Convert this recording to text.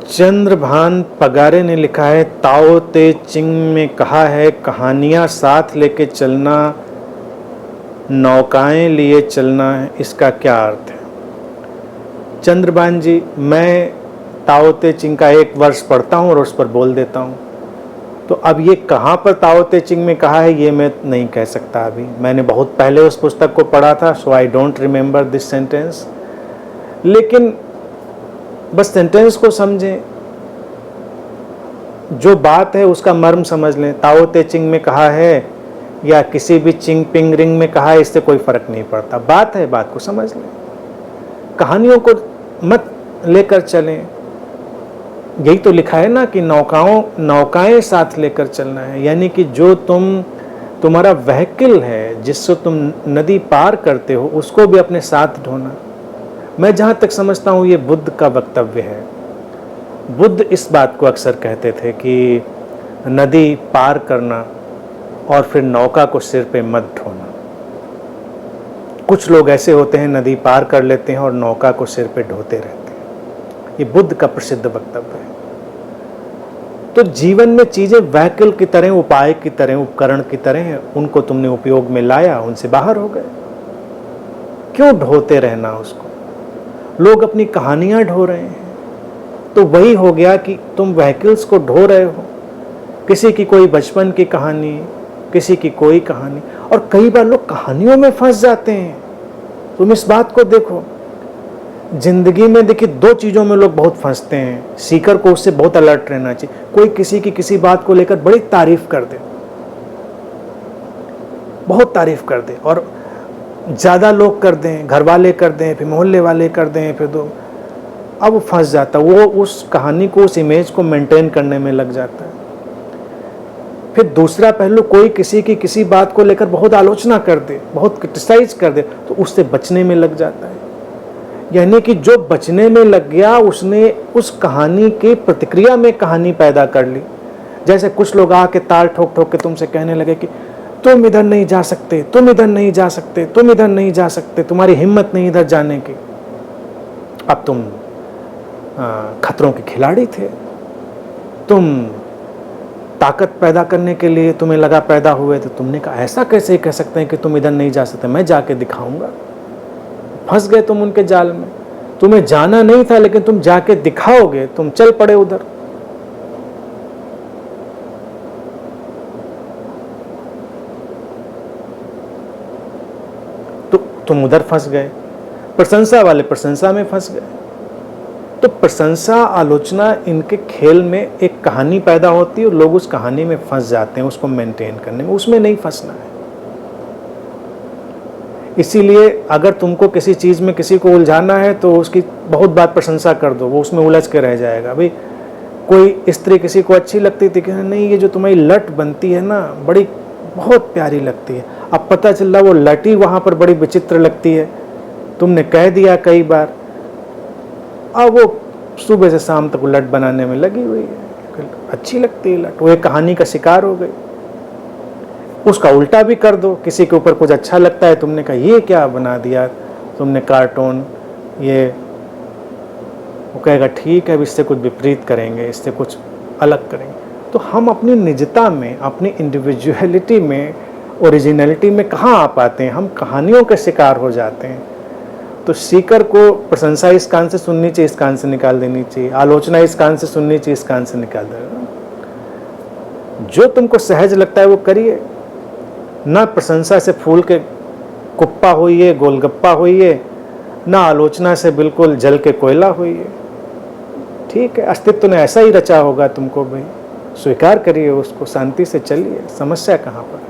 चंद्रभान पगारे ने लिखा है, ताओ ते चिंग में कहा है कहानियां साथ लेके चलना, नौकाएं लिए चलना है, इसका क्या अर्थ है? चंद्रभान जी, मैं ताओ ते चिंग का एक वर्ष पढ़ता हूँ और उस पर बोल देता हूँ। तो अब ये कहाँ पर ताओ ते चिंग में कहा है ये मैं नहीं कह सकता। अभी मैंने बहुत पहले उस पुस्तक को पढ़ा था, so I don't remember this sentence. लेकिन बस सेंटेंस को समझें, जो बात है उसका मर्म समझ लें। ताओ ते चिंग में कहा है या किसी भी चिंग पिंग रिंग में कहा है, इससे कोई फर्क नहीं पड़ता। बात है, बात को समझ लें, कहानियों को मत लेकर चलें। यही तो लिखा है ना कि नौकाएं साथ लेकर चलना है, यानी कि जो तुम्हारा व्हीकल है जिससे तुम नदी पार करते हो, उसको भी अपने साथ ढोना। मैं जहाँ तक समझता हूँ ये बुद्ध का वक्तव्य है। बुद्ध इस बात को अक्सर कहते थे कि नदी पार करना और फिर नौका को सिर पे मत ढोना। कुछ लोग ऐसे होते हैं, नदी पार कर लेते हैं और नौका को सिर पे ढोते रहते हैं। ये बुद्ध का प्रसिद्ध वक्तव्य है। तो जीवन में चीजें व्हीकल की तरह, उपाय की तरह, उपकरण की तरह हैं। उनको तुमने उपयोग में लाया, उनसे बाहर हो गए। क्यों ढोते रहना उसको? लोग अपनी कहानियां ढो रहे हैं, तो वही हो गया कि तुम व्हीकल्स को ढो रहे हो। किसी की कोई बचपन की कहानी, किसी की कोई कहानी, और कई बार लोग कहानियों में फंस जाते हैं। तुम इस बात को देखो, जिंदगी में देखिए दो चीजों में लोग बहुत फंसते हैं। सीकर को उससे बहुत अलर्ट रहना चाहिए। कोई किसी की किसी बात को लेकर बड़ी तारीफ कर दे, बहुत तारीफ कर दे, और ज्यादा लोग कर दें, घर वाले कर दें, फिर मोहल्ले वाले कर दें, फिर दो, अब वो फंस जाता है। वो उस कहानी को, उस इमेज को मेंटेन करने में लग जाता है। फिर दूसरा पहलू, कोई किसी की किसी बात को लेकर बहुत आलोचना कर दे, बहुत क्रिटिसाइज कर दे, तो उससे बचने में लग जाता है। यानी कि जो बचने में लग गया, उसने उस कहानी की प्रतिक्रिया में कहानी पैदा कर ली। जैसे कुछ लोग आके ताल ठोक ठोक के तुमसे कहने लगे कि तुम इधर नहीं जा सकते, तुम इधर नहीं जा सकते, तुम इधर नहीं जा सकते, तुम्हारी हिम्मत नहीं इधर जाने की। अब तुम खतरों के खिलाड़ी थे, तुम ताकत पैदा करने के लिए तुम्हें लगा पैदा हुए, तो तुमने कहा ऐसा कैसे कह सकते हैं कि तुम इधर नहीं जा सकते, मैं जाके दिखाऊंगा। फंस गए तुम उनके जाल में। तुम्हें जाना नहीं था, लेकिन तुम जाके दिखाओगे, तुम चल पड़े उधर। तो तुम उधर फंस गए। प्रशंसा वाले प्रशंसा में फंस गए। तो प्रशंसा, आलोचना, इनके खेल में एक कहानी पैदा होती है और लोग उस कहानी में फंस जाते हैं, उसको मेंटेन करने में। उसमें नहीं फंसना है। इसीलिए अगर तुमको किसी चीज़ में किसी को उलझाना है तो उसकी बहुत बार प्रशंसा कर दो, वो उसमें उलझ के रह जाएगा। भाई कोई स्त्री किसी को अच्छी लगती थी कि नहीं, ये जो तुम्हारी लट बनती है ना, बड़ी बहुत प्यारी लगती है। अब पता चल रहा वो लटी वहाँ पर बड़ी विचित्र लगती है, तुमने कह दिया कई बार, अब वो सुबह से शाम तक लट बनाने में लगी हुई है। अच्छी लगती है लट, वो एक कहानी का शिकार हो गई। उसका उल्टा भी कर दो, किसी के ऊपर कुछ अच्छा लगता है, तुमने कहा ये क्या बना दिया तुमने कार्टून, ये, वो कहेगा ठीक है, अब इससे कुछ विपरीत करेंगे, इससे कुछ अलग करेंगे। तो हम अपनी निजता में, अपनी इंडिविजुअलिटी में, ओरिजिनलिटी में कहाँ आ पाते हैं? हम कहानियों के शिकार हो जाते हैं। तो सीकर को प्रशंसा इस कान से सुननी चाहिए, इस कान से निकाल देनी चाहिए। आलोचना इस कान से सुननी चाहिए, इस कान से निकाल देना। जो तुमको सहज लगता है वो करिए। ना प्रशंसा से फूल के कुप्पा होइए, गोलगप्पा होइए, ना आलोचना से बिल्कुल जल के कोयला होइए। ठीक है, अस्तित्व ने ऐसा ही रचा होगा तुमको, भाई स्वीकार करिए उसको, शांति से चलिए। समस्या कहाँ पर है?